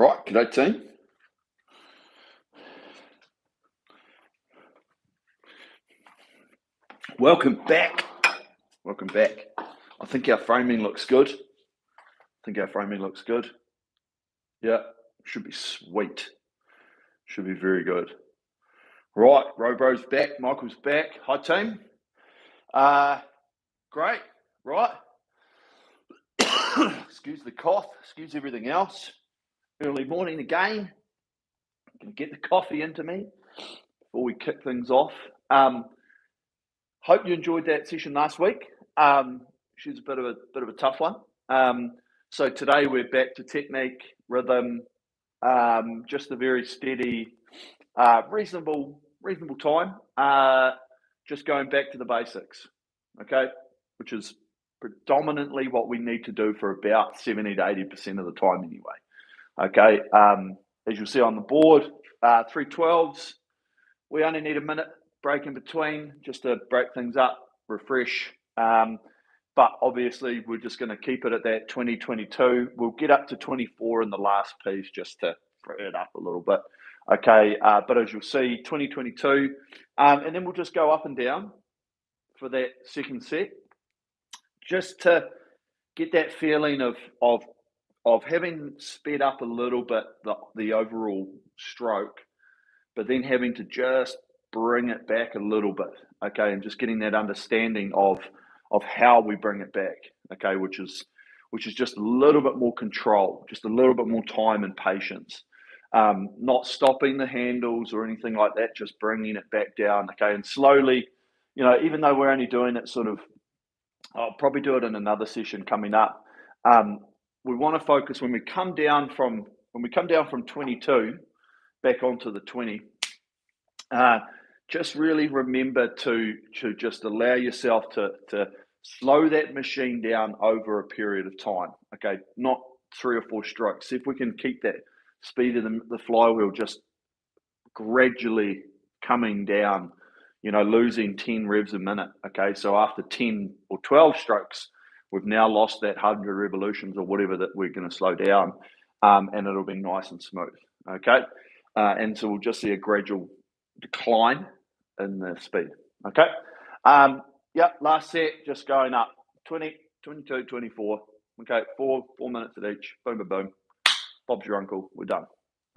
Right, g'day team. Welcome back. Welcome back. I think our framing looks good. Yeah, should be sweet. Should be very good. Right, Robro's back. Michael's back. Hi team. Great. Right. Excuse the cough. Excuse everything else. Early morning again. Gonna get the coffee into me before we kick things off. Hope you enjoyed that session last week. She's a bit of a tough one. So today we're back to technique, rhythm, just a very steady, reasonable time. Just going back to the basics, okay, which is predominantly what we need to do for about 70 to 80% of the time anyway. Okay, as you'll see on the board, 312s. We only need a minute break in between just to break things up, refresh. But obviously, we're just going to keep it at that 20-22. We'll get up to 24 in the last piece just to free it up a little bit. Okay, but as you'll see, 20-22. And then we'll just go up and down for that second set, just to get that feeling of having sped up a little bit the overall stroke, but then having to just bring it back a little bit, okay, and just getting that understanding of how we bring it back, okay, which is just a little bit more control, just a little bit more time and patience, not stopping the handles or anything like that, just bringing it back down, okay, and slowly, even though we're only doing it sort of, I'll probably do it in another session coming up. We want to focus when we come down from 22 back onto the 20. Just really remember to just allow yourself to slow that machine down over a period of time. Okay, not 3 or 4 strokes. See if we can keep that speed of the flywheel just gradually coming down. Losing 10 revs a minute. Okay, so after 10 or 12 strokes, we've now lost that 100 revolutions or whatever that we're going to slow down, and it'll be nice and smooth. Okay, and so we'll just see a gradual decline in the speed. Okay, last set, just going up 20, 22, 24. Okay, 4 minutes at each. Boom, boom, boom. Bob's your uncle. We're done.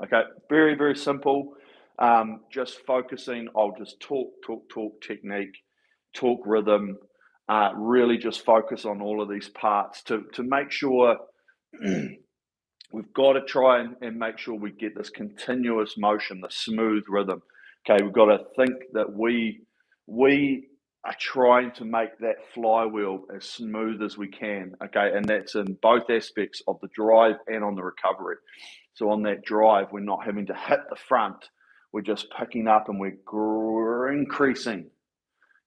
Okay, very, very simple. Just focusing. I'll just talk technique, talk rhythm. Really just focus on all of these parts to make sure we've got to try and make sure we get this continuous motion, the smooth rhythm. Okay, we've got to think that we are trying to make that flywheel as smooth as we can. Okay, and that's in both aspects of the drive and on the recovery. So on that drive, we're not having to hit the front. We're just picking up and we're increasing.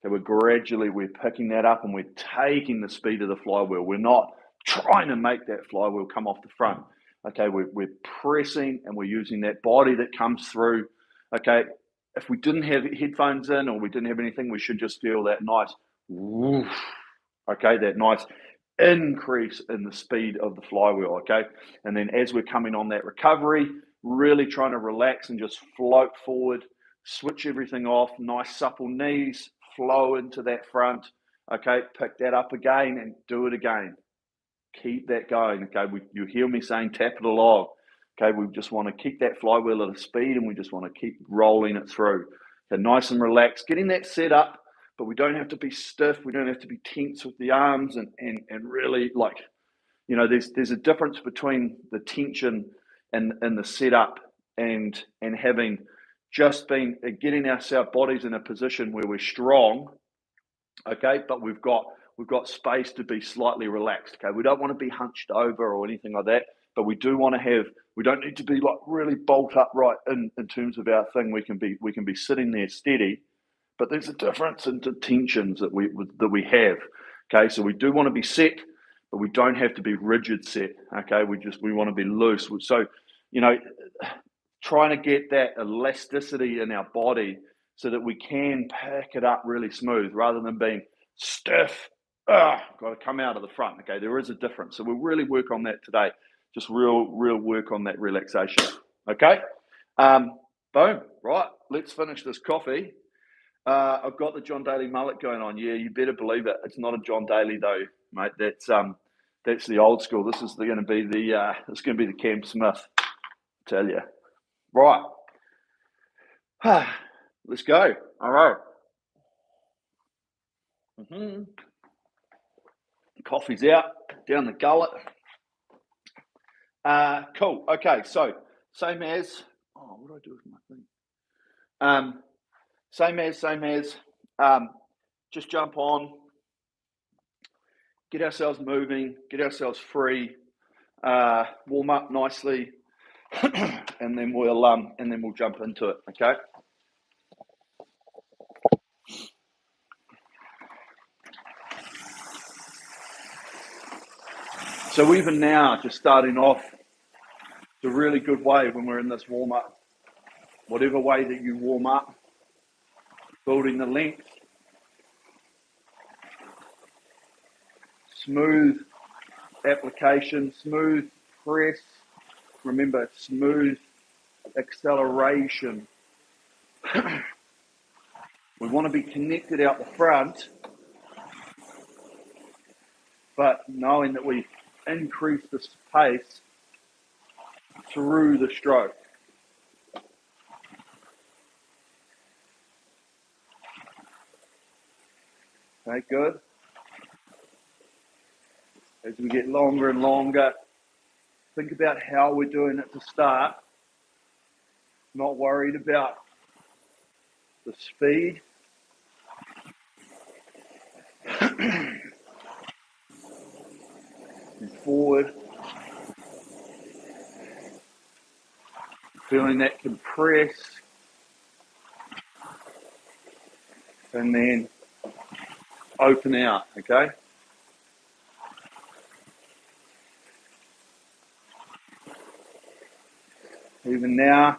Okay, we're picking that up and we're taking the speed of the flywheel. We're not trying to make that flywheel come off the front. Okay, we're pressing and we're using that body that comes through. Okay, if we didn't have headphones in or we didn't have anything, we should just feel that nice woof. Okay, that nice increase in the speed of the flywheel. Okay, and then as we're coming on that recovery, really trying to relax and just float forward, switch everything off, nice supple knees, flow into that front. Okay, pick that up again and do it again. Keep that going. Okay, you hear me saying tap it along. Okay, we just want to keep that flywheel at a speed and we just want to keep rolling it through. Okay, nice and relaxed, getting that set up, but we don't have to be stiff. We don't have to be tense with the arms and really there's a difference between the tension and the setup and having just been getting our bodies in a position where we're strong. Okay, but we've got space to be slightly relaxed. Okay, we don't want to be hunched over or anything like that, but we do want to we don't need to be like really bolt upright in terms of our thing. We can be sitting there steady, but there's a difference in the tensions that we have. Okay, so we do want to be set, but we don't have to be rigid set. Okay, we want to be loose. So, trying to get that elasticity in our body so that we can pack it up really smooth rather than being stiff. Got to come out of the front. Okay, there is a difference. So we'll really work on that today. Just real work on that relaxation. Okay. Boom. Right. Let's finish this coffee. I've got the John Daly mullet going on. Yeah, you better believe it. It's not a John Daly though, mate. That's the old school. This is going to be the Cam Smith. I tell you. Right. Let's go. All right. Coffee's out down the gullet. Cool. Okay. So same as. Oh, what do I do with my thing? Same as. Just jump on. Get ourselves moving. Get ourselves free. Warm up nicely, and then we'll jump into it. Okay. So even now, just starting off, it's a really good way when we're in this warm up. Whatever way that you warm up, building the length, smooth application, smooth press. Remember, smooth acceleration. We want to be connected out the front, but knowing that we increase the pace through the stroke. Okay, good. As we get longer and longer, think about how we're doing it to start. Not worried about the speed. And forward. Feeling that compress. And then open out, okay? Even now,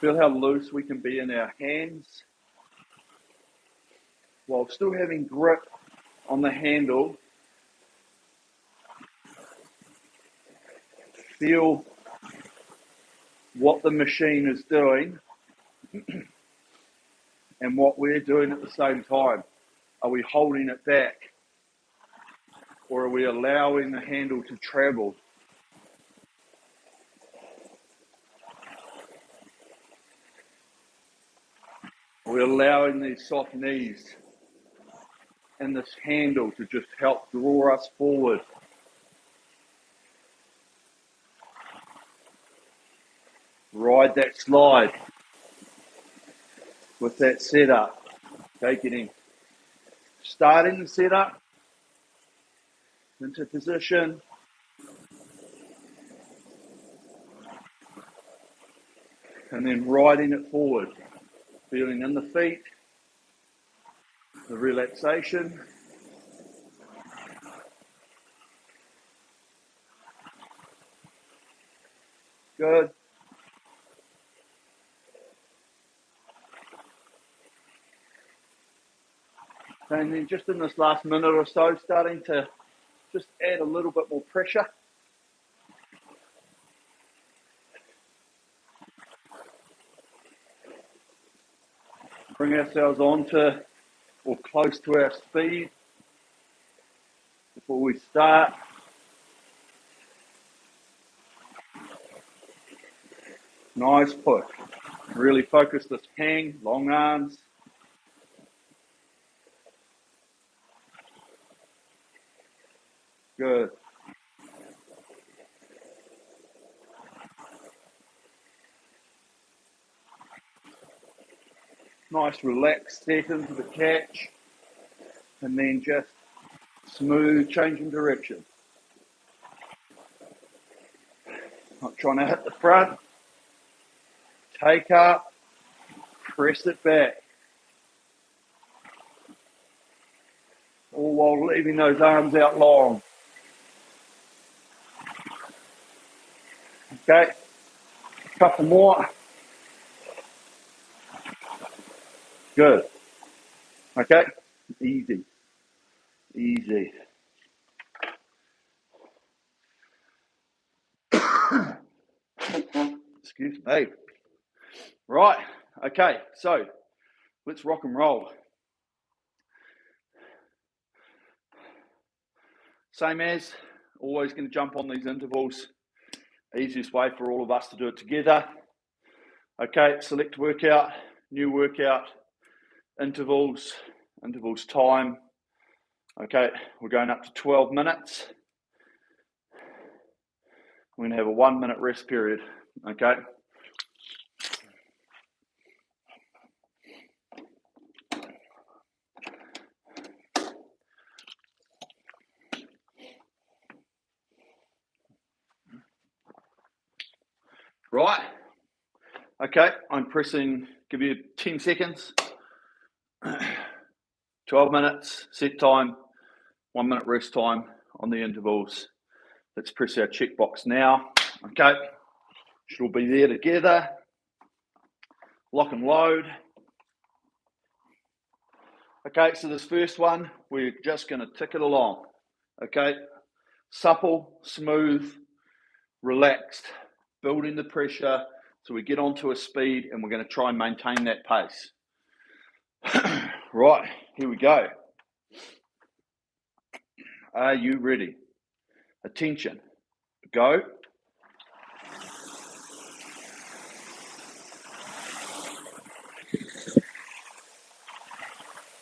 feel how loose we can be in our hands while still having grip on the handle. Feel what the machine is doing and what we're doing at the same time. Are we holding it back? Or are we allowing the handle to travel? Are we allowing these soft knees and this handle to just help draw us forward? Ride that slide with that setup. Take it in. Starting the setup into position. And then riding it forward. Feeling in the feet, the relaxation. Good. And then just in this last minute or so, starting to just add a little bit more pressure. Bring ourselves onto or close to our speed before we start. Nice push. Really focus this hang, long arms. Good. Nice relaxed set into the catch. And then just smooth change in direction. Not trying to hit the front. Take up. Press it back. All while leaving those arms out long. Okay. A couple more. Good. Okay. Easy. Easy. Excuse me. Right, okay, so let's rock and roll. Same as, always going to jump on these intervals. Easiest way for all of us to do it together. Okay, select workout, new workout, intervals time. Okay, we're going up to 12 minutes. We're going to have a 1 minute rest period. Okay. Right. Okay, I'm pressing, give you 10 seconds. 12 minutes, set time, 1 minute rest time on the intervals. Let's press our checkbox now. Okay, should all be there together. Lock and load. Okay, so this first one, we're just going to tick it along. Okay, supple, smooth, relaxed, building the pressure so we get onto a speed, and we're going to try and maintain that pace. Right, here we go. Are you ready? Attention, go.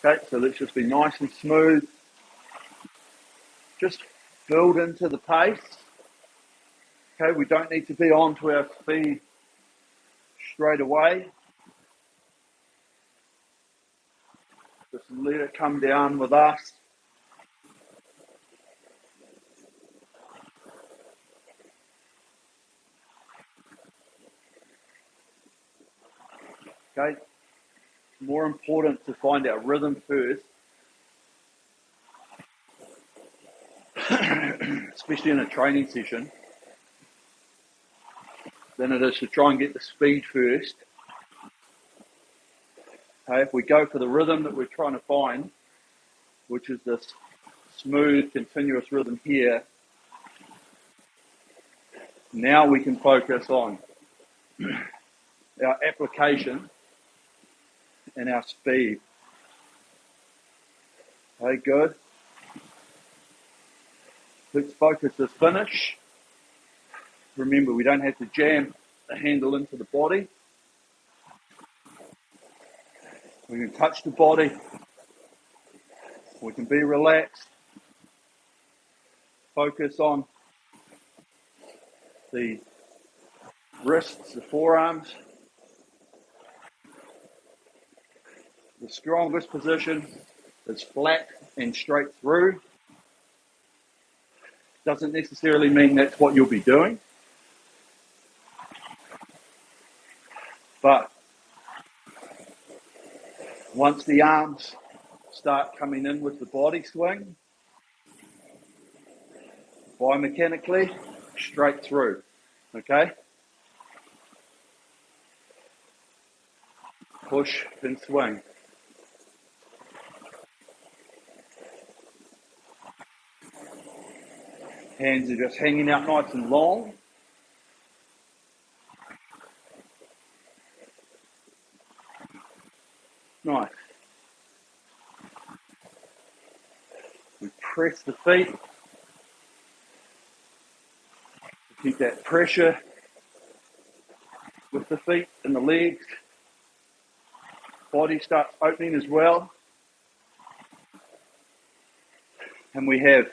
Okay, so let's just be nice and smooth. Just build into the pace. Okay, we don't need to be on to our speed straight away. Just let it come down with us. Okay, more important to find our rhythm first, especially in a training session, than it is to try and get the speed first. Okay, if we go for the rhythm that we're trying to find, which is this smooth, continuous rhythm here, now we can focus on our application and our speed. Okay, good. Let's focus this finish. Remember, we don't have to jam the handle into the body. We can touch the body. We can be relaxed. Focus on the wrists, the forearms. The strongest position is flat and straight through. Doesn't necessarily mean that's what you'll be doing. But once the arms start coming in with the body swing, biomechanically, straight through, okay? Push and swing. Hands are just hanging out nice and long. Nice. We press the feet. Keep that pressure with the feet and the legs. Body starts opening as well. And we have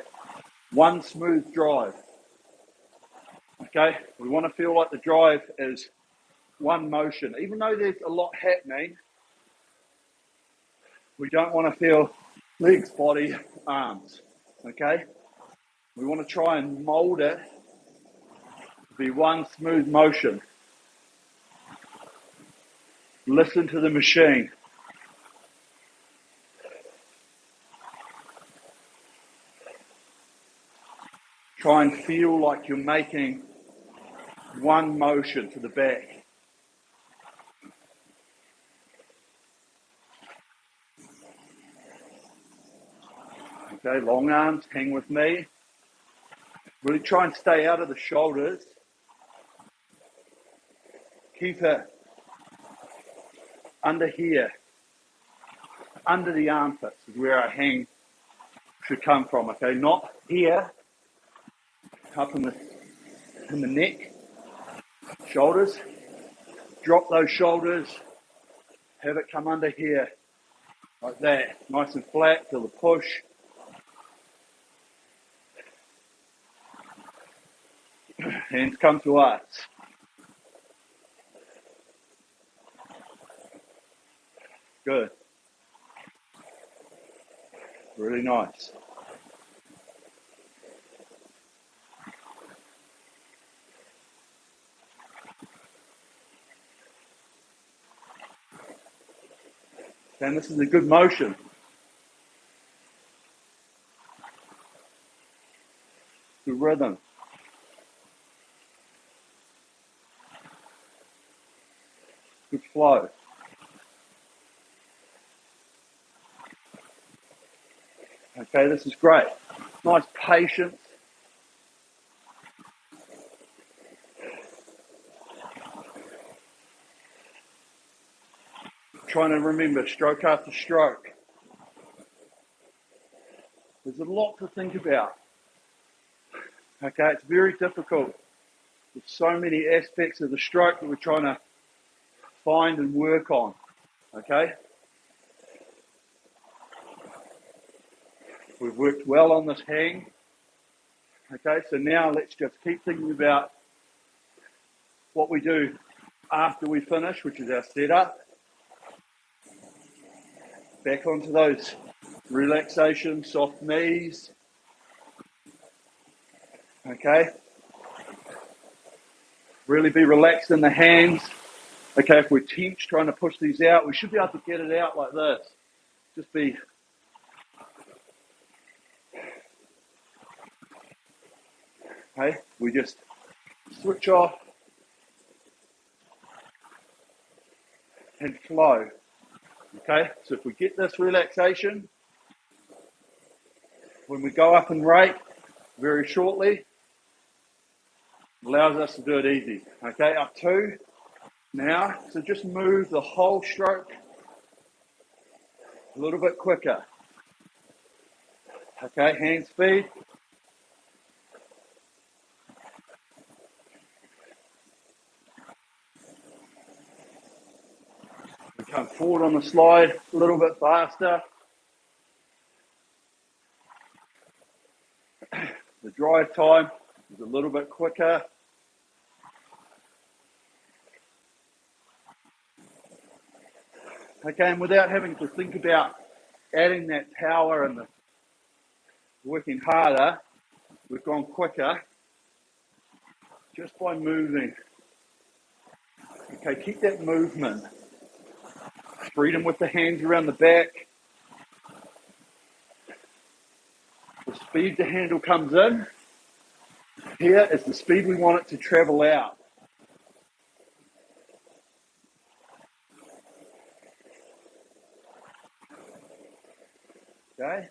one smooth drive. Okay, we want to feel like the drive is one motion. Even though there's a lot happening, we don't want to feel legs, body, arms. Okay, we want to try and mold it to be one smooth motion. Listen to the machine. Try and feel like you're making one motion to the back. Okay, long arms, hang with me. Really try and stay out of the shoulders. Keep it under here, under the armpits is where our hang should come from, okay? Not here, up in the neck, shoulders. Drop those shoulders, have it come under here, like that, nice and flat, feel the push. Hands come to us. Good. Really nice. And this is a good motion. Good rhythm. Good flow. Okay, this is great. Nice patience. Trying to remember stroke after stroke. There's a lot to think about. Okay, it's very difficult. There's so many aspects of the stroke that we're trying to find and work on. Okay? We've worked well on this hang. Okay, so now let's just keep thinking about what we do after we finish, which is our setup. Back onto those relaxation, soft knees. Okay. Really be relaxed in the hands. Okay, if we're tense trying to push these out, we should be able to get it out like this. Just be okay, we just switch off and flow. Okay, so if we get this relaxation, when we go up and rake very shortly, allows us to do it easy. Okay, up 2 now. So just move the whole stroke a little bit quicker. Okay, hand speed. We come forward on the slide a little bit faster. The drive time is a little bit quicker. Okay, and without having to think about adding that power and the working harder, we've gone quicker just by moving. Okay, keep that movement. Freedom with the hands around the back. The speed the handle comes in, here is the speed we want it to travel out. Okay,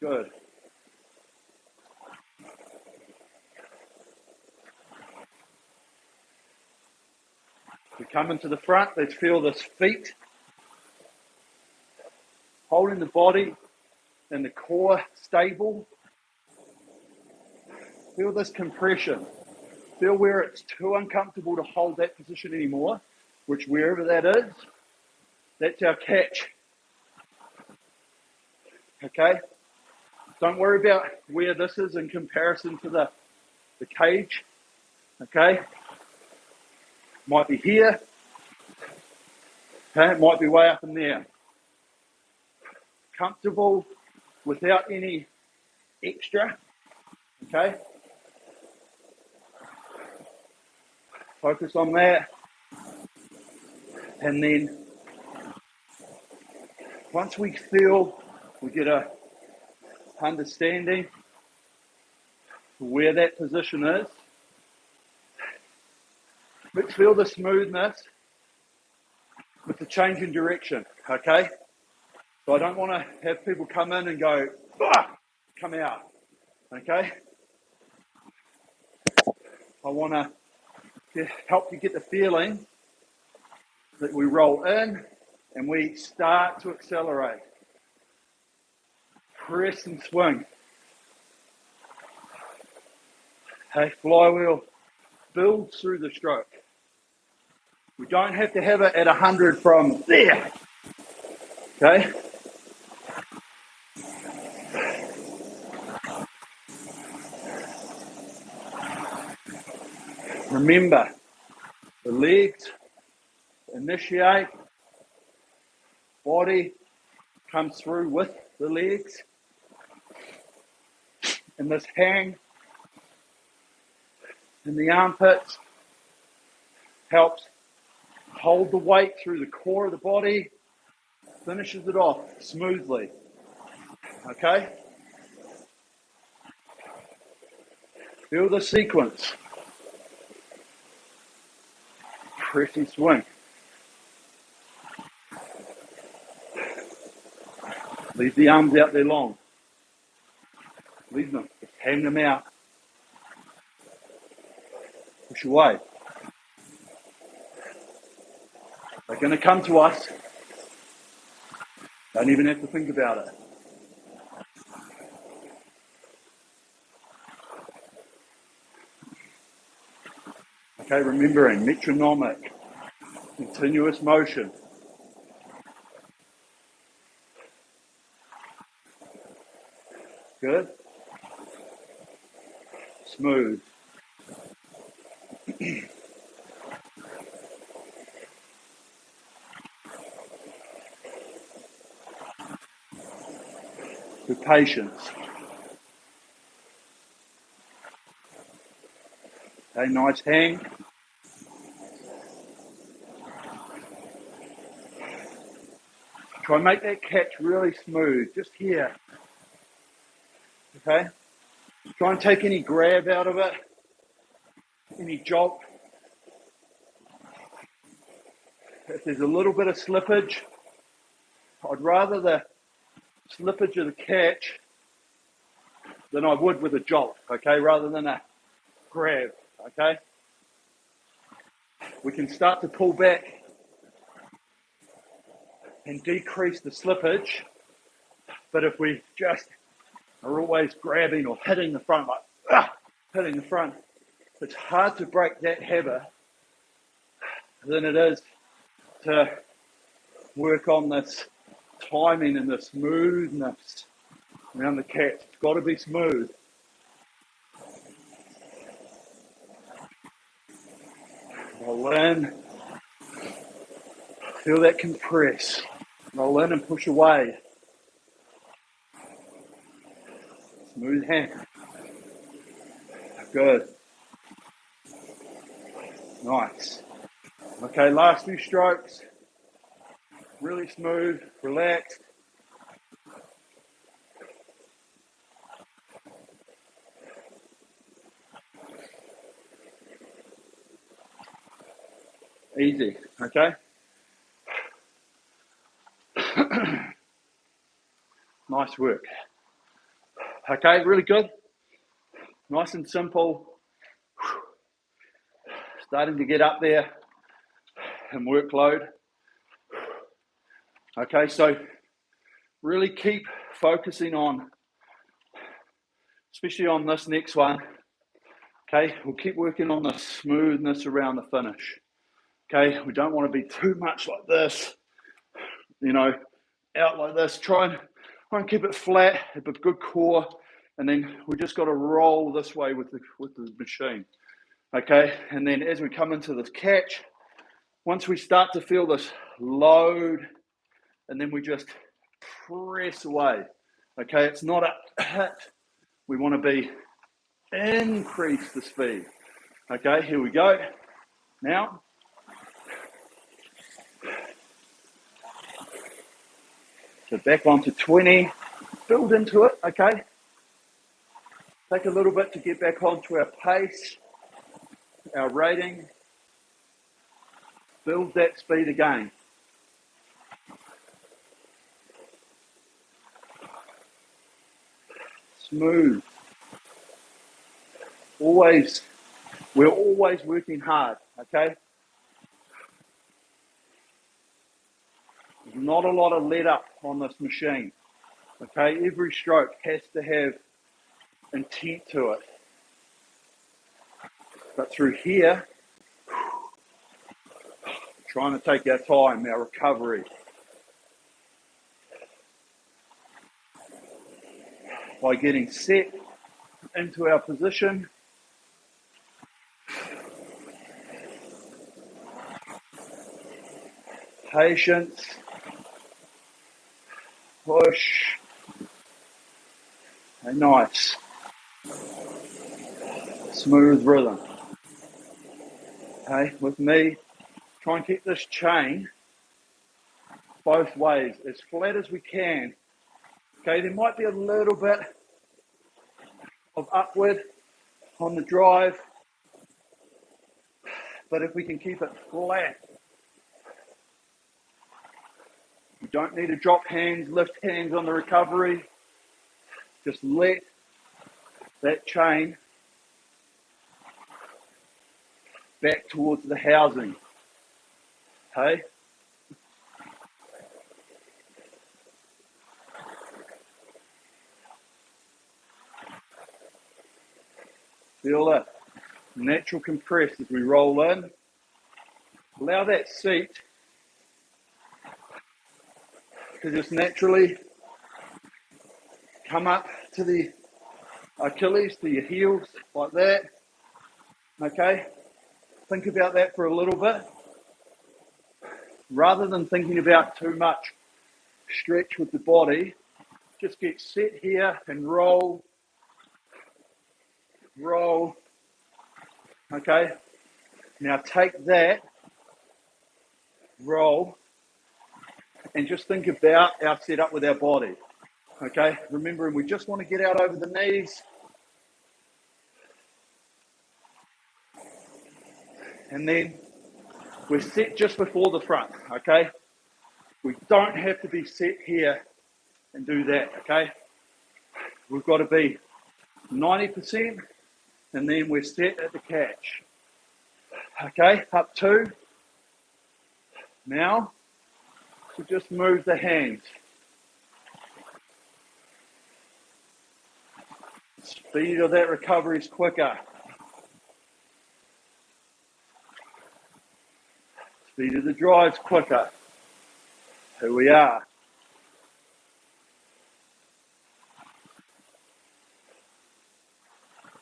good. We come into the front, let's feel this feet, holding the body and the core stable. Feel this compression. Feel where it's too uncomfortable to hold that position anymore, which wherever that is, that's our catch. Okay? Don't worry about where this is in comparison to the cage. Okay? Might be here. Okay, it might be way up in there. Comfortable without any extra. Okay? Focus on that. And then once we feel, we get a understanding where that position is. Let's feel the smoothness with the change in direction, okay? So I don't want to have people come in and go, come out, okay? I want to to help you get the feeling that we roll in and we start to accelerate. Press and swing. Okay, flywheel builds through the stroke. We don't have to have it at 100 from there. Okay? Remember, the legs initiate, body comes through with the legs, and this hang in the armpits helps hold the weight through the core of the body, finishes it off smoothly. Okay? Feel the sequence. Press and swing. Leave the arms out there long. Leave them. Just hang them out. Push away. They're going to come to us. Don't even have to think about it. Okay, remembering metronomic, continuous motion. Good. Smooth. With patience. Okay, nice hang. Try and make that catch really smooth, just here. Okay? Try and take any grab out of it, any jolt. If there's a little bit of slippage, I'd rather the slippage of the catch than I would with a jolt, okay, rather than a grab, okay? We can start to pull back and decrease the slippage, but if we just are always grabbing or hitting the front, like hitting the front, it's hard to break that habit than it is to work on this timing and the smoothness around the catch. It's got to be smooth. Roll in, feel that compress. Roll in and push away. Smooth hand. Good. Nice. Okay, last few strokes. Really smooth, relaxed. Easy, okay? Nice work. Okay, really good. Nice and simple. Starting to get up there in workload. Okay, so really keep focusing on, especially on this next one. Okay, we'll keep working on the smoothness around the finish. Okay, we don't want to be too much like this, you know, out like this. Try and keep it flat, have a good core, and then we just got to roll this way with the machine. Okay, and then as we come into this catch, once we start to feel this load, and then we just press away. Okay, it's not a hit. We want to be increase the speed. Okay, here we go. Now, so back onto 20, build into it, okay? Take a little bit to get back onto our pace, our rating. Build that speed again. Smooth. Always We're always working hard, okay? There's not a lot of let up on this machine, okay? Every stroke has to have intent to it. But through here, trying to take our time, our recovery. By getting set into our position. Patience. Push. And nice. Smooth rhythm. Okay, with me, try and keep this chain both ways, as flat as we can. Okay, there might be a little bit of upward on the drive, but if we can keep it flat, you don't need to drop hands, lift hands on the recovery. Just let that chain back towards the housing. Okay? Feel it. Natural compress as we roll in. Allow that seat to just naturally come up to the Achilles, to your heels, like that. Okay? Think about that for a little bit. Rather than thinking about too much stretch with the body, just get set here and roll. Roll. Okay? Now take that, roll, and just think about our setup with our body. Okay? Remembering we just want to get out over the knees. And then we're set just before the front, okay? We don't have to be set here and do that, okay? We've got to be 90% and then we're set at the catch. Okay, up 2. Now, we just move the hands. Speed of that recovery is quicker. Speed of the drive's quicker. Here we are.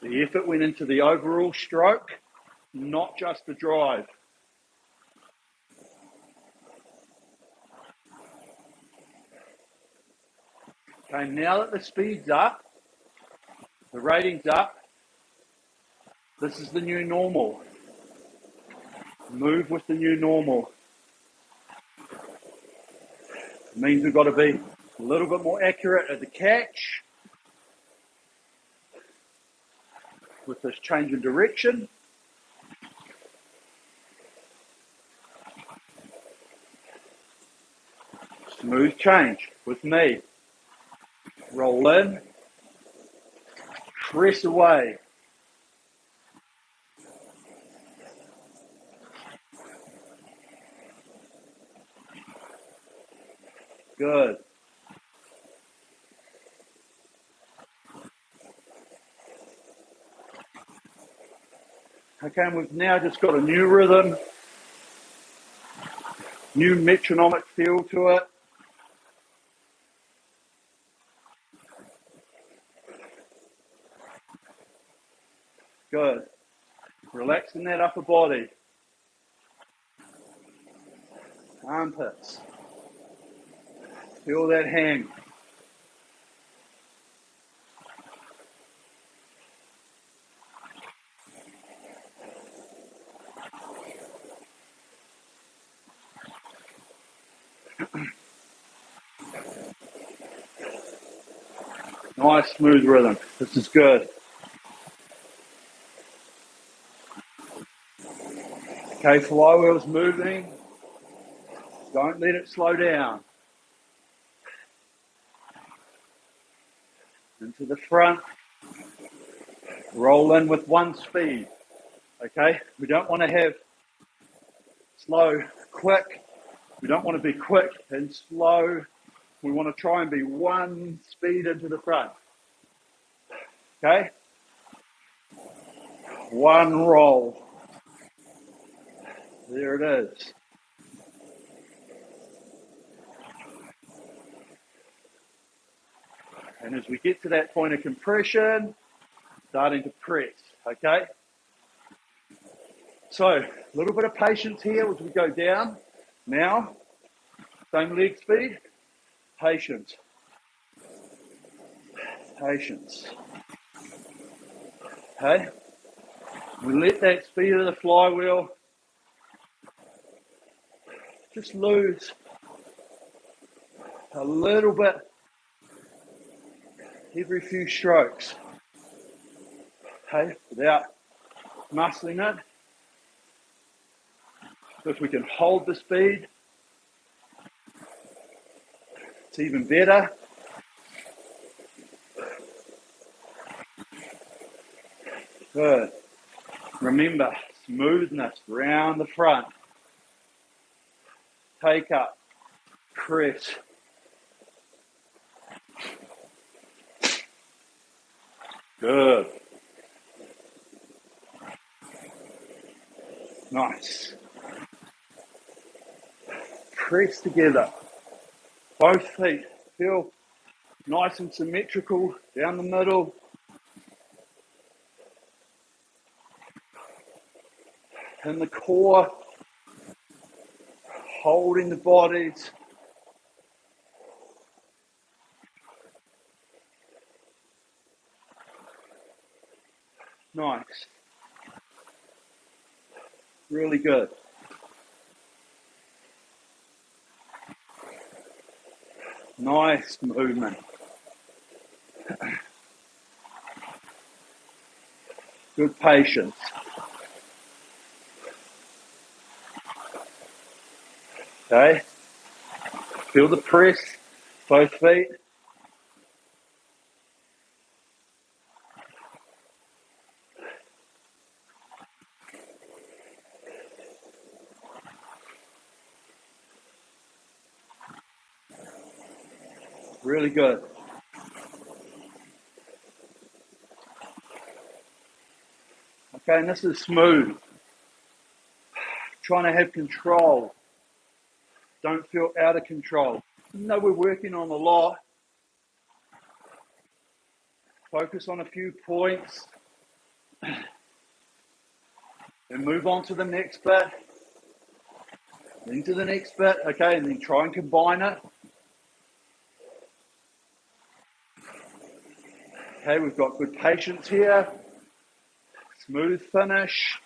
The effort went into the overall stroke, not just the drive. Okay, now that the speed's up, the rating's up, this is the new normal. Move with the new normal. It means we've got to be a little bit more accurate at the catch with this change in direction. Smooth change with me. Roll in, press away. Good. Okay, and we've now just got a new rhythm, new metronomic feel to it. Good. Relaxing that upper body. Armpits. Feel that hang. Nice smooth rhythm. This is good. Okay, flywheel's moving. Don't let it slow down. Into the front. Roll in with one speed. Okay, we don't want to have slow, quick. We don't want to be quick and slow. We want to try and be one speed into the front. Okay, one roll. There it is. And as we get to that point of compression, starting to press, okay? So a little bit of patience here as we go down. Now, same leg speed, patience, patience, okay? We let that speed of the flywheel just lose a little bit every few strokes, okay? Without muscling it. So if we can hold the speed, it's even better. Good. Remember, smoothness round the front. Take up, press. Good. Nice. Press together. Both feet feel nice and symmetrical down the middle. In the core, holding the bodies. Nice. Really good. Nice movement. Good patience. Okay. Feel the press, both feet. Really good. Okay, and this is smooth. Trying to have control. Don't feel out of control. Even though we're working on a lot, focus on a few points and move on to the next bit. Then to the next bit, okay, and then try and combine it. Okay, we've got good patience here. Smooth finish.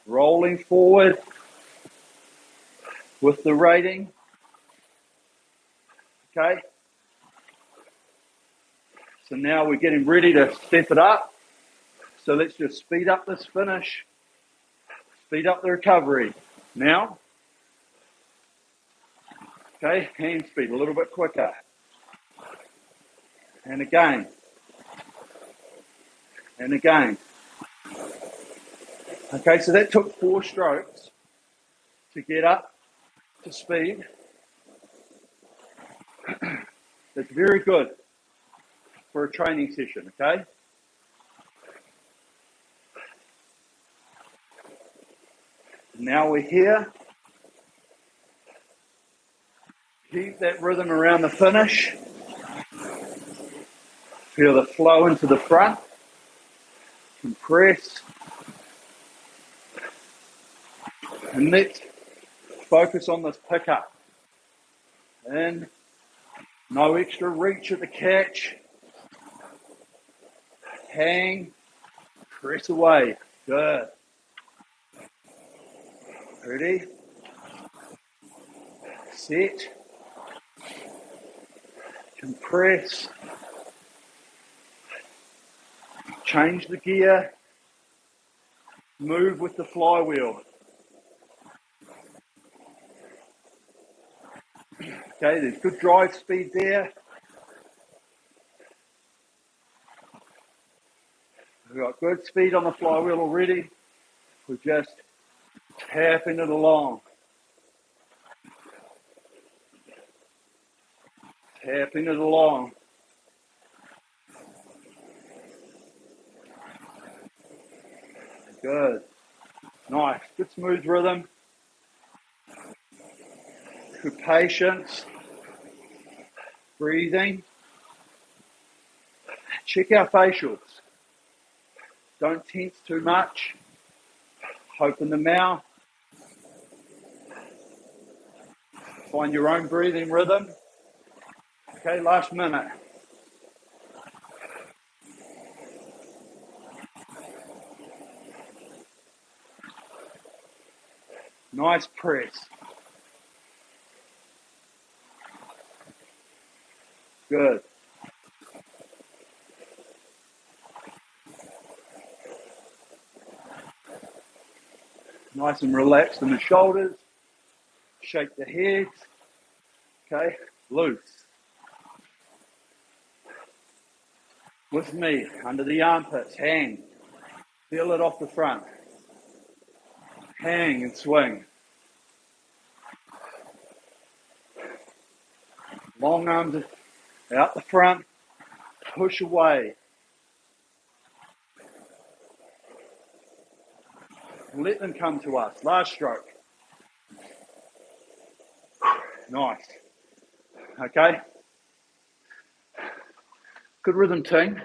Rolling forward with the rating. Okay. So now we're getting ready to step it up. So let's just speed up this finish. Speed up the recovery. Now, okay, hand speed a little bit quicker. And again. And again. Okay, so that took 4 strokes to get up to speed. That's very good for a training session, okay? Now we're here. Keep that rhythm around the finish. Feel the flow into the front. Compress. And let's focus on this pickup. And no extra reach at the catch. Hang. Press away. Good. Ready? Set. Compress. Change the gear. Move with the flywheel. Okay, there's good drive speed there. We've got good speed on the flywheel already. We're just tapping it along. Tapping it along. Good. Nice. Good smooth rhythm. Good patience. Breathing. Check our facials. Don't tense too much. Open the mouth. Find your own breathing rhythm. Okay, last minute. Nice press. Good. Nice and relaxed in the shoulders. Shake the head. Okay, loose. With me, under the armpits, hang. Feel it off the front. Hang and swing. Long arms out the front. Push away. Let them come to us. Last stroke. Nice. Okay. Good rhythm, team.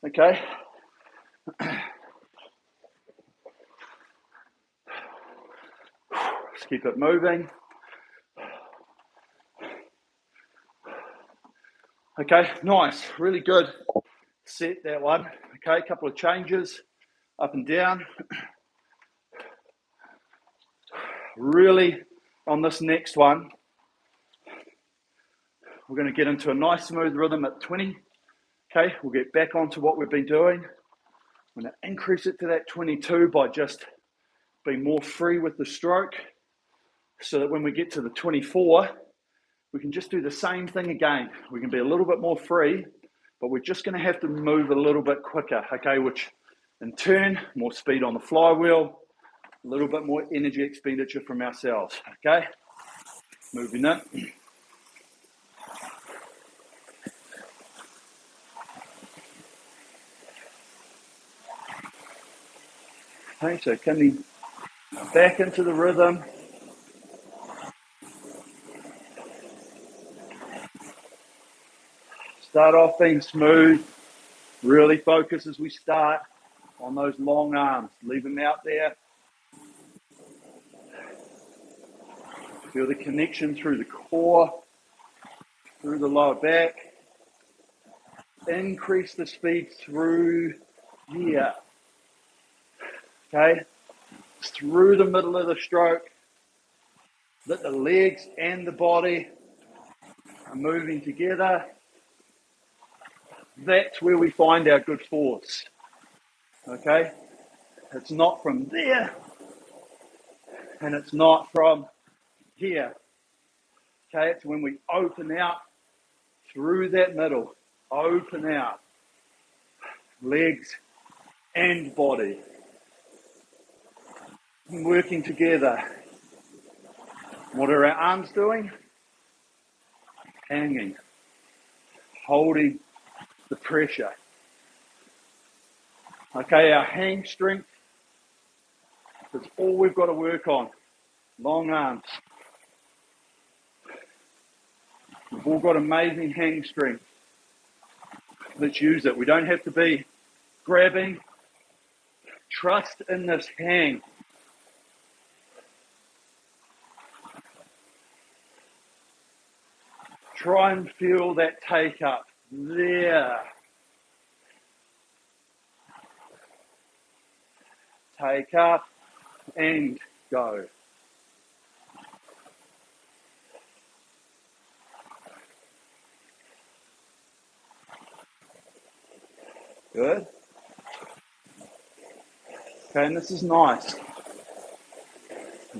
Okay. Just keep it moving. Okay, nice. Really good set, that one. Okay, a couple of changes up and down. Really, on this next one, we're going to get into a nice smooth rhythm at 20. Okay, we'll get back onto what we've been doing. I'm going to increase it to that 22 by just being more free with the stroke, so that when we get to the 24, we can just do the same thing again. We can be a little bit more free, but we're just going to have to move a little bit quicker, okay, which in turn, more speed on the flywheel, a little bit more energy expenditure from ourselves, okay? Moving it. Okay, so coming back into the rhythm. Start off being smooth. Really focus as we start on those long arms. Leave them out there. Feel the connection through the core, through the lower back. Increase the speed through here. Okay? Through the middle of the stroke. That the legs and the body are moving together. That's where we find our good force. Okay? It's not from there, and it's not from here. Okay? It's when we open out through that middle. Open out. Legs and body. Working together. What are our arms doing? Hanging. Holding the pressure. Okay, our hang strength is all we've got to work on. Long arms. We've all got amazing hang strength. Let's use it. We don't have to be grabbing. Trust in this hang. Try and feel that take up. There. Take up and go. Good. Okay, and this is nice.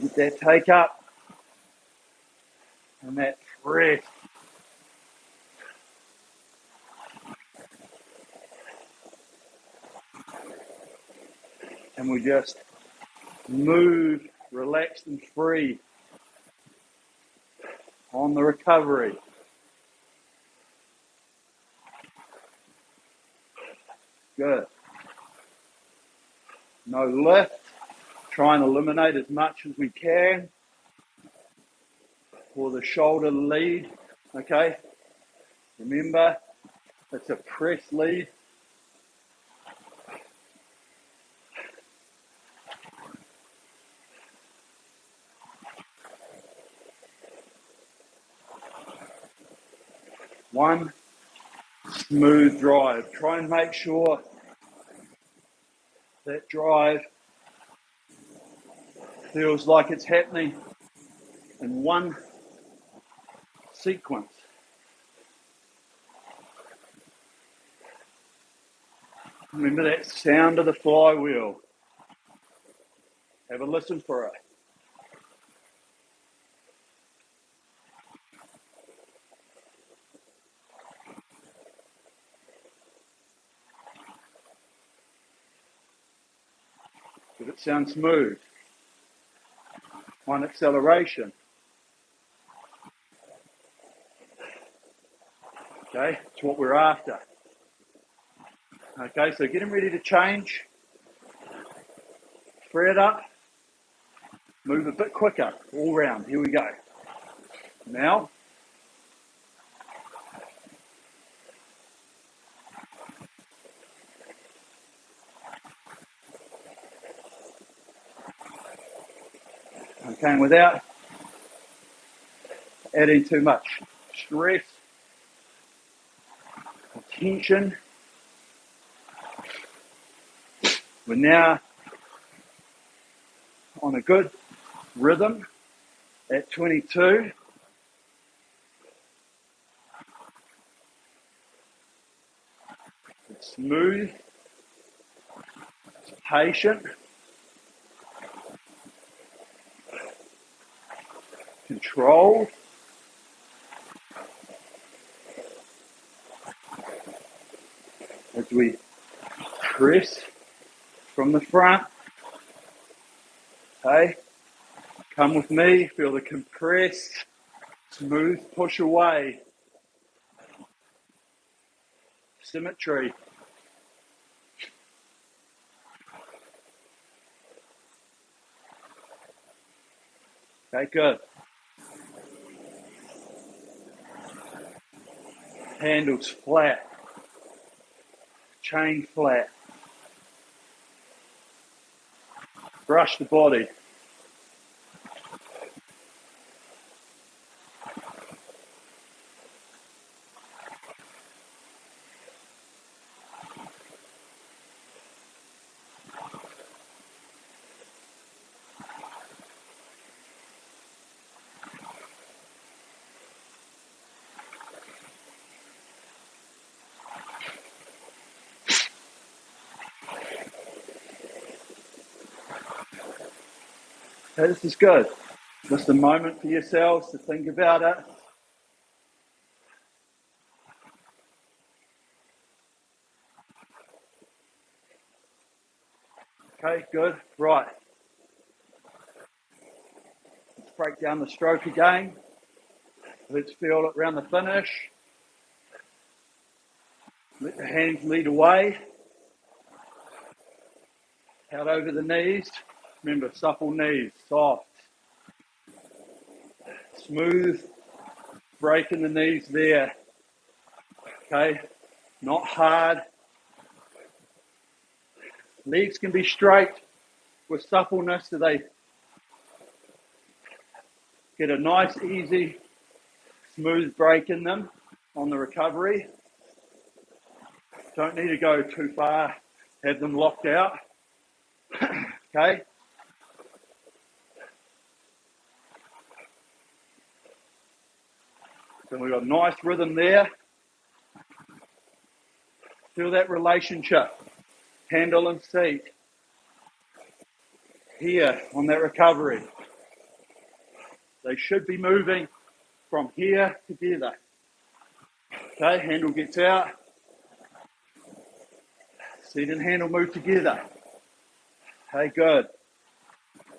Get that take up and that press. And we just move relaxed and free on the recovery. Good. No lift. Try and eliminate as much as we can for the shoulder lead. Okay. Remember, it's a press lead. One smooth drive. Try and make sure that drive feels like it's happening in one sequence. Remember that sound of the flywheel. Have a listen for it. Did it sound smooth? One acceleration. Okay, it's what we're after. Okay, so getting ready to change. Free it up. Move a bit quicker all round. Here we go. Now, okay, and without adding too much stress, tension, we're now on a good rhythm at 22. It's smooth, it's patient, controlled. As we press from the front, okay, come with me, feel the compressed, smooth push away. Symmetry. Okay, good. Handles flat. Chain flat. Brush the body. Okay, this is good. Just a moment for yourselves to think about it. Okay, good. Right. Let's break down the stroke again. Let's feel it around the finish. Let the hands lead away. Out over the knees. Remember, supple knees, soft. Smooth break in the knees there. Okay, not hard. Legs can be straight with suppleness so they get a nice, easy, smooth break in them on the recovery. Don't need to go too far, have them locked out. Okay. So we've got a nice rhythm there. Feel that relationship, handle and seat. Here on that recovery. They should be moving from here together. Okay, handle gets out. Seat and handle move together. Okay, good.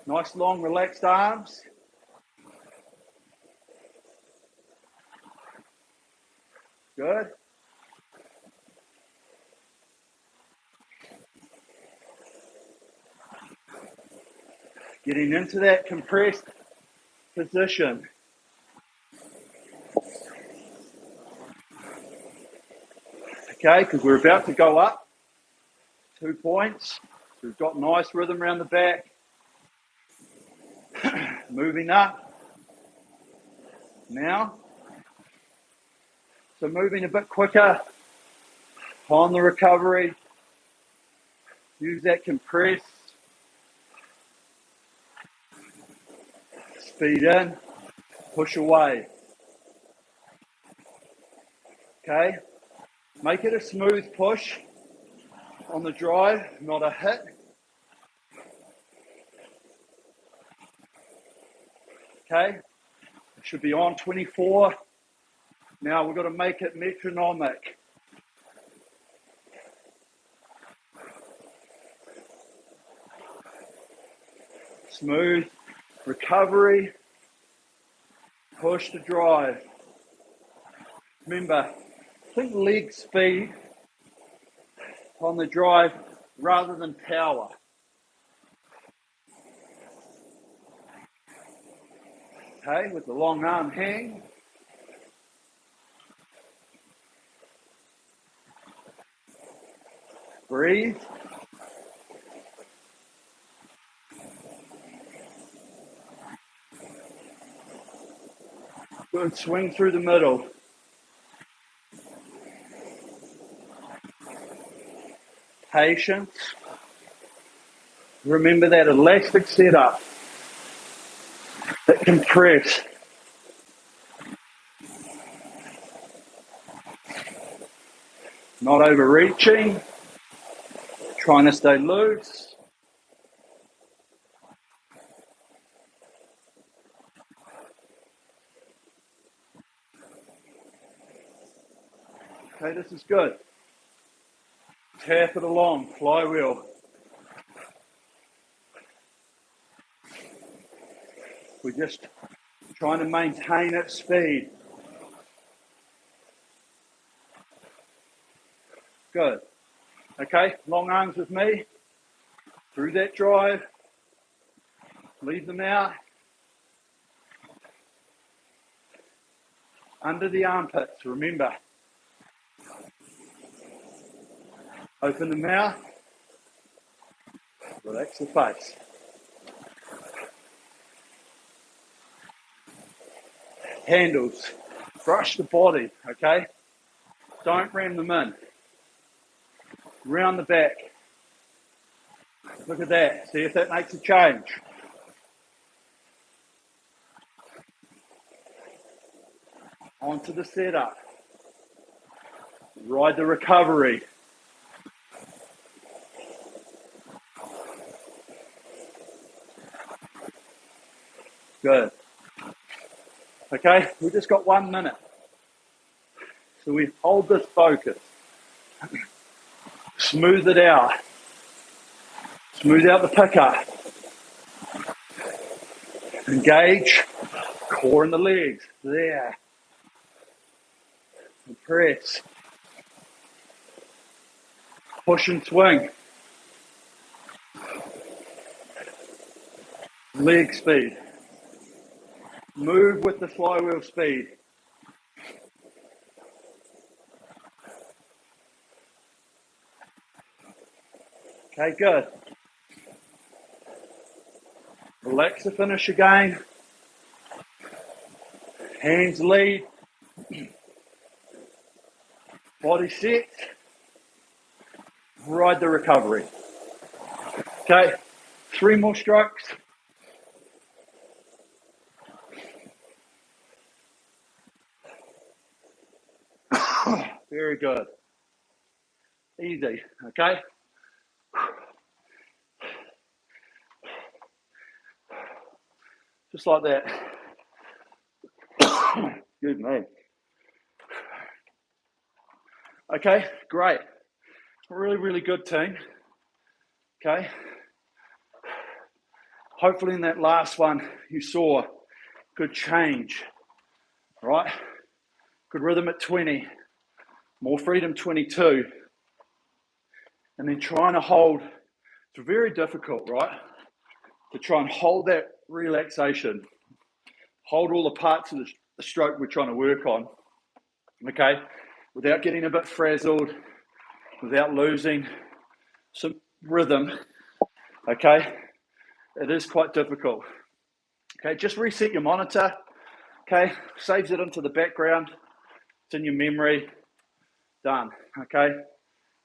Nice long relaxed arms. Good. Getting into that compressed position. Okay, because we're about to go up 2 points. So we've got nice rhythm around the back. Moving up. Now. So moving a bit quicker on the recovery. Use that compress. Speed in. Push away. Okay. Make it a smooth push on the drive, not a hit. Okay. It should be on 24. Now we've got to make it metronomic. Smooth recovery. Push to drive. Remember, think leg speed on the drive rather than power. Okay, with the long arm hang. Breathe. Good, swing through the middle. Patience. Remember that elastic setup. That compress. Not overreaching. Trying to stay loose. Okay, this is good. Tap it along, flywheel. We're just trying to maintain its speed. Good. Okay, long arms with me. Through that drive. Leave them out. Under the armpits, remember. Open the mouth. Relax the face. Handles. Brush the body, okay? Don't ram them in. Round the back. Look at that. See if that makes a change. Onto the setup. Ride the recovery. Good. Okay, we just got 1 minute. So we hold this focus. Smooth it out. Smooth out the pickup. Engage. Core in the legs. There. And press. Push and swing. Leg speed. Move with the flywheel speed. Okay, good. Relax the finish again. Hands lead. Body set. Ride the recovery. Okay, 3 more strokes. Very good. Easy, okay? Just like that. Good man. Okay, great. Really, really good team. Okay. Hopefully in that last one, you saw good change, right? Good rhythm at 20, more freedom 22, and then trying to hold. It's very difficult, right? To try and hold that relaxation, hold all the parts of the stroke we're trying to work on, okay? Without getting a bit frazzled, without losing some rhythm, okay? It is quite difficult. Okay, just reset your monitor, okay? Saves it into the background. It's in your memory. Done, okay?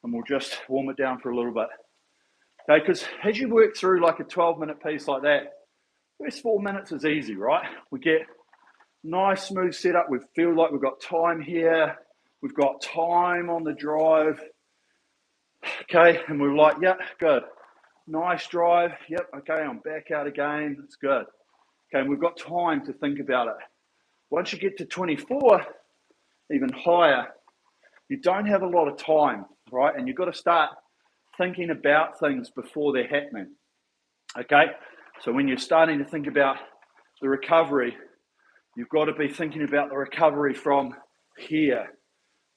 And we'll just warm it down for a little bit. Okay, because as you work through like a 12-minute piece like that, first 4 minutes is easy, right? We get nice, smooth setup. We feel like we've got time here. We've got time on the drive. Okay, and we're like, yep, good. Nice drive. Yep, okay, I'm back out again. It's good. Okay, and we've got time to think about it. Once you get to 24, even higher, you don't have a lot of time, right? And you've got to start thinking about things before they're happening. Okay, so when you're starting to think about the recovery, you've got to be thinking about the recovery from here,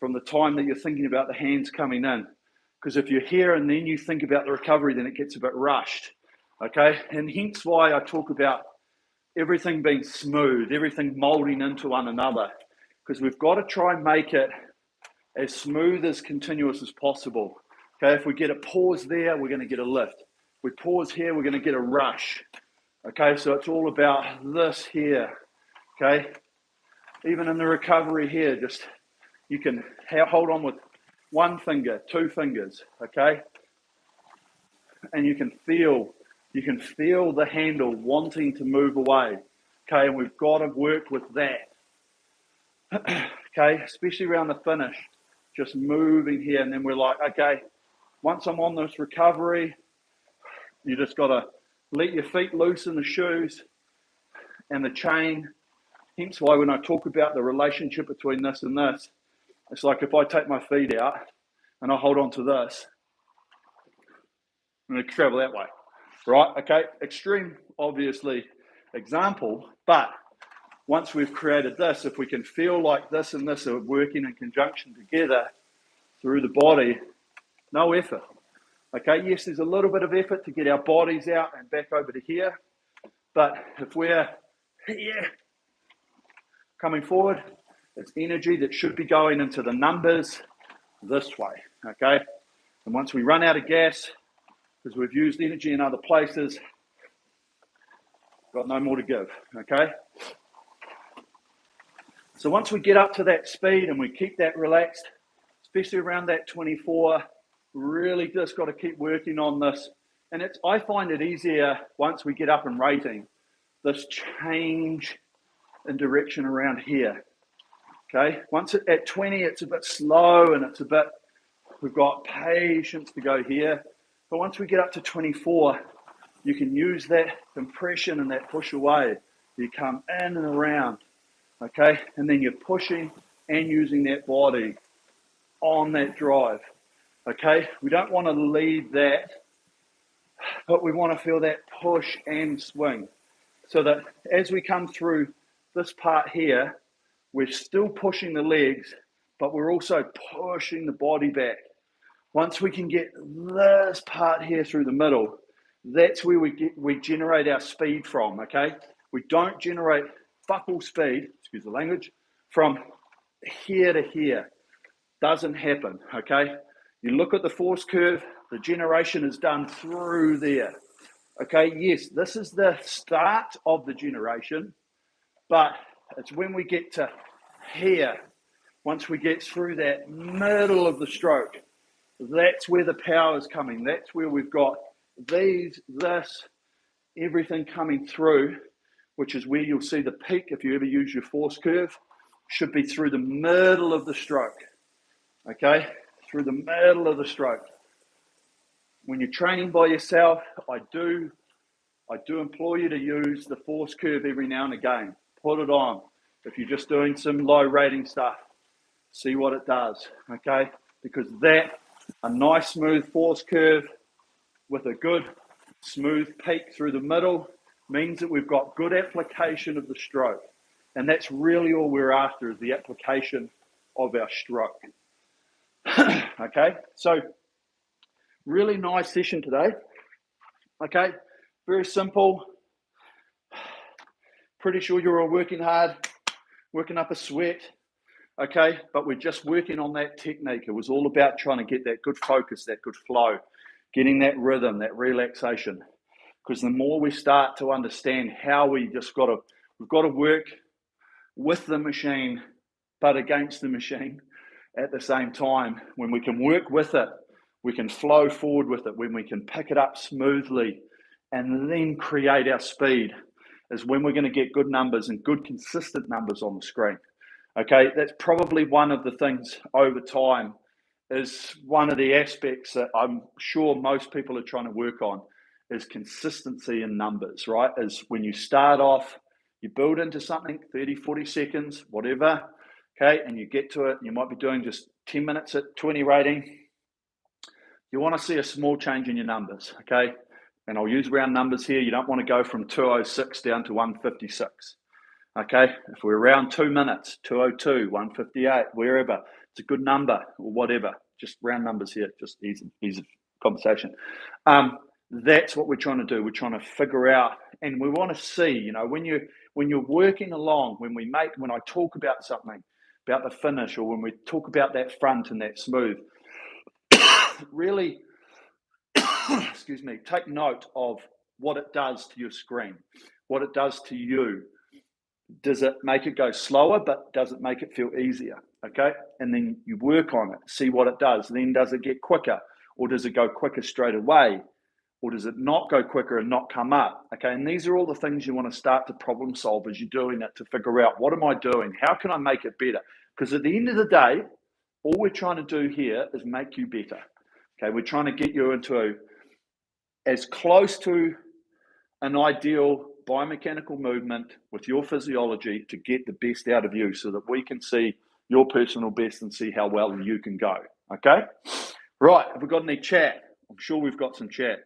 from the time that you're thinking about the hands coming in. Because if you're here and then you think about the recovery, then it gets a bit rushed. Okay, and hence why I talk about everything being smooth, everything molding into one another, because we've got to try and make it as smooth as continuous as possible. Okay, if we get a pause there, we're going to get a lift. If we pause here, we're going to get a rush. Okay, so it's all about this here. Okay, even in the recovery here, just you can hold on with one finger, two fingers. Okay, and you can feel the handle wanting to move away. Okay, and we've got to work with that. Okay, especially around the finish, just moving here, and then we're like, okay, once I'm on this recovery, you just got to let your feet loose in the shoes and the chain. Hence why when I talk about the relationship between this and this, it's like if I take my feet out and I hold on to this, I'm going to travel that way, right? Okay, extreme, obviously, example, but once we've created this, if we can feel like this and this are working in conjunction together through the body, no effort. Okay, yes, there's a little bit of effort to get our bodies out and back over to here, but if we're here, coming forward, it's energy that should be going into the numbers this way, okay? And once we run out of gas, because we've used energy in other places, got no more to give, okay? So once we get up to that speed and we keep that relaxed, especially around that 24, really just got to keep working on this. And I find it easier once we get up and rating, this change in direction around here. Okay, once at 20, it's a bit slow and we've got patience to go here. But once we get up to 24, you can use that compression and that push away. You come in and around, okay? And then you're pushing and using that body on that drive, okay? We don't want to lead that, but we want to feel that push and swing. So that as we come through this part here, we're still pushing the legs, but we're also pushing the body back. Once we can get this part here through the middle, that's where we generate our speed from, okay? We don't generate fuck all speed, excuse the language, from here to here. Doesn't happen, okay? You look at the force curve, the generation is done through there. Okay, yes, this is the start of the generation, but it's when we get to here, once we get through that middle of the stroke, that's where the power is coming. That's where we've got this, everything coming through, which is where you'll see the peak if you ever use your force curve, should be through the middle of the stroke. Okay, through the middle of the stroke. When you're training by yourself, I do implore you to use the force curve every now and again. Put it on. If you're just doing some low rating stuff, see what it does, okay? Because a nice smooth force curve with a good smooth peak through the middle means that we've got good application of the stroke. And that's really all we're after, is the application of our stroke. Okay, so really nice session today. Okay, very simple. Pretty sure you're all working hard, working up a sweat. Okay, but we're just working on that technique. It was all about trying to get that good focus, that good flow, getting that rhythm, that relaxation. Because the more we start to understand how we've got to work with the machine, but against the machine at the same time. When we can work with it, we can flow forward with it. When we can pick it up smoothly and then create our speed, is when we're going to get good numbers and good consistent numbers on the screen. Okay, that's probably one of the things over time, is one of the aspects that I'm sure most people are trying to work on, is consistency in numbers, right? Is when you start off, you build into something, 30, 40 seconds, whatever, okay, and you get to it, you might be doing just 10 minutes at 20 rating. You want to see a small change in your numbers, okay? And I'll use round numbers here. You don't want to go from 206 down to 156, okay? If we're around 2 minutes, 202, 158, wherever, it's a good number or whatever. Just round numbers here, just easy conversation. That's what we're trying to do. We're trying to figure out, and we want to see, you know, when you're working along, when I talk about something, about the finish, or when we talk about that front and that smooth, really, excuse me, take note of what it does to your screen, what it does to you. Does it make it go slower, but does it make it feel easier? Okay, and then you work on it, see what it does. Then does it get quicker, or does it go quicker straight away? Or does it not go quicker and not come up? Okay, and these are all the things you want to start to problem solve as you're doing it, to figure out, what am I doing? How can I make it better? Because at the end of the day, all we're trying to do here is make you better. Okay, we're trying to get you into as close to an ideal biomechanical movement with your physiology to get the best out of you, so that we can see your personal best and see how well you can go. Okay, right, have we got any chat? I'm sure we've got some chat.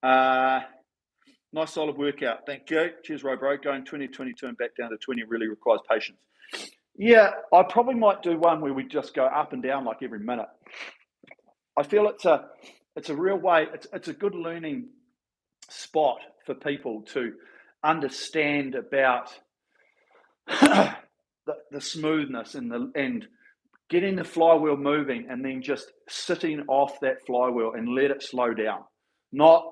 Nice solid workout. Thank you. Cheers, Bro. Going 20-22 and back down to 20 really requires patience. Yeah, I probably might do one where we just go up and down like every minute. I feel it's a real way. It's a good learning spot for people to understand about the smoothness and getting the flywheel moving, and then just sitting off that flywheel and let it slow down. Not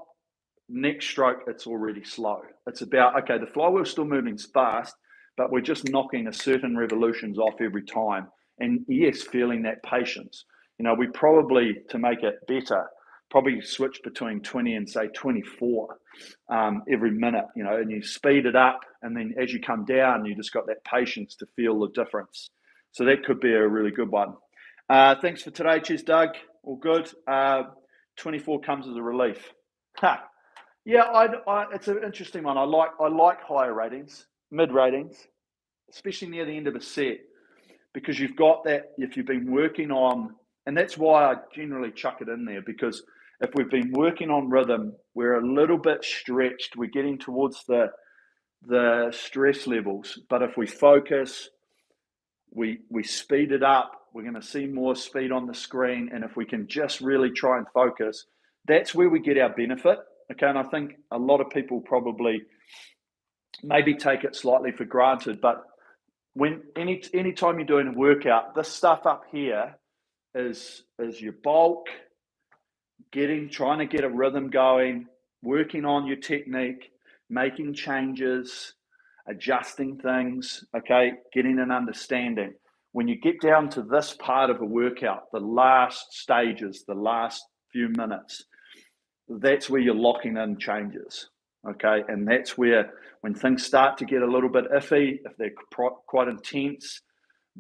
next stroke, it's already slow. It's about, okay, the flywheel's still moving fast, but we're just knocking a certain revolutions off every time. And yes, feeling that patience. You know, we probably, to make it better, probably switch between 20 and say 24 every minute, you know, and you speed it up. And then as you come down, you just got that patience to feel the difference. So that could be a really good one. Thanks for today. Cheers, Doug. All good. 24 comes as a relief. Yeah, it's an interesting one. I like higher ratings, mid ratings, especially near the end of a set, because you've got that, if you've been working on, and that's why I generally chuck it in there, because if we've been working on rhythm, we're a little bit stretched, we're getting towards the stress levels. But if we focus, we speed it up, we're going to see more speed on the screen. And if we can just really try and focus, that's where we get our benefit. Okay, and I think a lot of people probably maybe take it slightly for granted, but when anytime you're doing a workout, this stuff up here is your bulk, trying to get a rhythm going, working on your technique, making changes, adjusting things, okay, getting an understanding. When you get down to this part of a workout, the last stages, the last few minutes, that's where you're locking in changes, okay? And that's where, when things start to get a little bit iffy, if they're quite intense,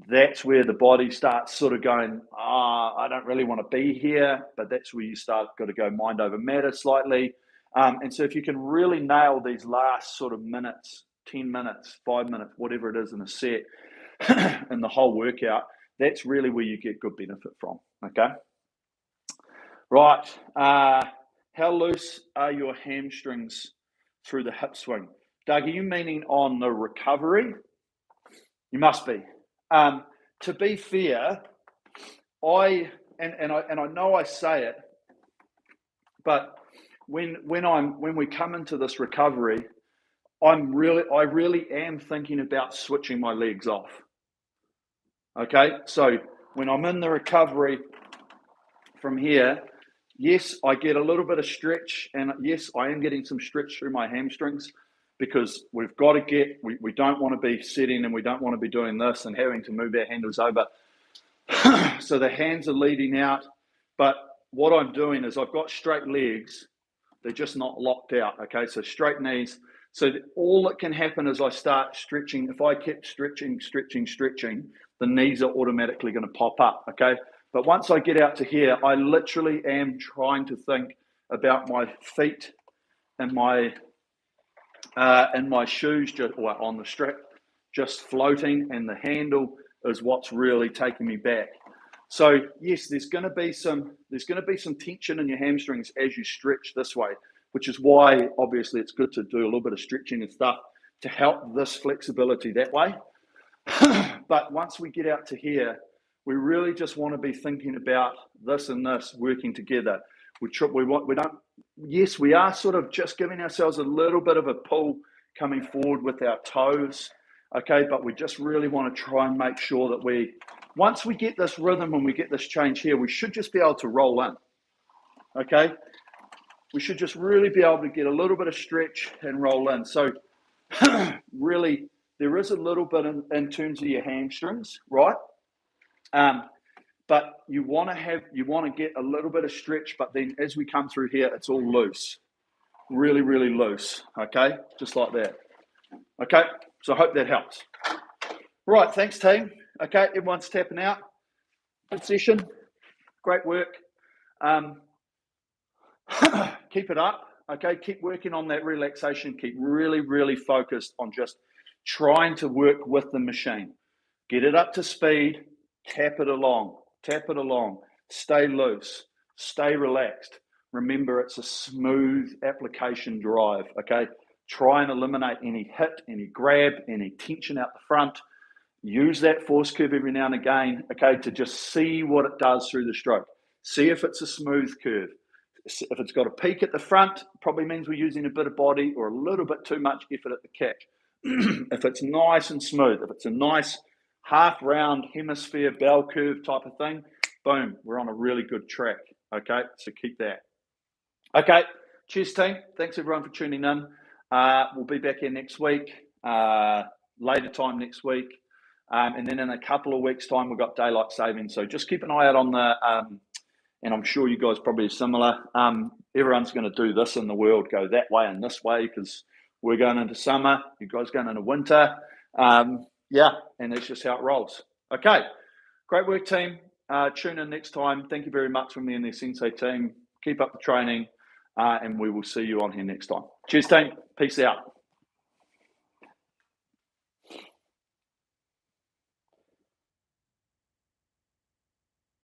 that's where the body starts sort of going, I don't really want to be here, but that's where you got to go mind over matter slightly. And so if you can really nail these last sort of minutes, 10 minutes, 5 minutes, whatever it is in a set, and the whole workout, that's really where you get good benefit from, okay? Right. How loose are your hamstrings through the hip swing. Doug, are you meaning on the recovery? You must be. To be fair, I know I say it, but when we come into this recovery, I really am thinking about switching my legs off. Okay, so when I'm in the recovery from here, yes, I get a little bit of stretch, and yes, I am getting some stretch through my hamstrings, because we've got to get, we don't want to be sitting and we don't want to be doing this and having to move our handles over. So the hands are leading out, but what I'm doing is I've got straight legs, they're just not locked out, okay? So straight knees. So all that can happen is I start stretching. If I keep stretching, the knees are automatically going to pop up, okay? But once I get out to here, I literally am trying to think about my feet and my shoes just on the strap, just floating, and the handle is what's really taking me back. So yes, there's going to be some tension in your hamstrings as you stretch this way, which is why obviously it's good to do a little bit of stretching and stuff to help this flexibility that way. But once we get out to here, we really just want to be thinking about this and this working together. Yes, we are sort of just giving ourselves a little bit of a pull coming forward with our toes, okay? But we just really want to try and make sure that once we get this rhythm and we get this change here, we should just be able to roll in, okay? We should just really be able to get a little bit of stretch and roll in. So really, there is a little bit in terms of your hamstrings, right? But you want to get a little bit of stretch, but then as we come through here, it's all loose, really, really loose, okay? Just like that, okay? So I hope that helps. Right, thanks team. Okay, everyone's tapping out. Good session, great work. Keep it up, okay? Keep working on that relaxation. Keep really, really focused on just trying to work with the machine. Get it up to speed, tap it along, stay loose, stay relaxed. Remember, it's a smooth application drive, okay? Try and eliminate any hit, any grab, any tension out the front. Use that force curve every now and again, okay, to just see what it does through the stroke. See if it's a smooth curve. If it's got a peak at the front, probably means we're using a bit of body or a little bit too much effort at the catch. If it's nice and smooth, if it's a nice half round hemisphere bell curve type of thing, boom, we're on a really good track, okay? So keep that. Okay, cheers team. Thanks everyone for tuning in. We'll be back here next week, later time next week. And then in a couple of weeks' time, we've got daylight saving. So just keep an eye out on the, and I'm sure you guys probably are similar. Everyone's going to do this in the world, go that way and this way, because we're going into summer, you guys going into winter. Yeah, and that's just how it rolls. Okay, great work, team. Tune in next time. Thank you very much from me and the Sensei team. Keep up the training, and we will see you on here next time. Cheers, team. Peace out.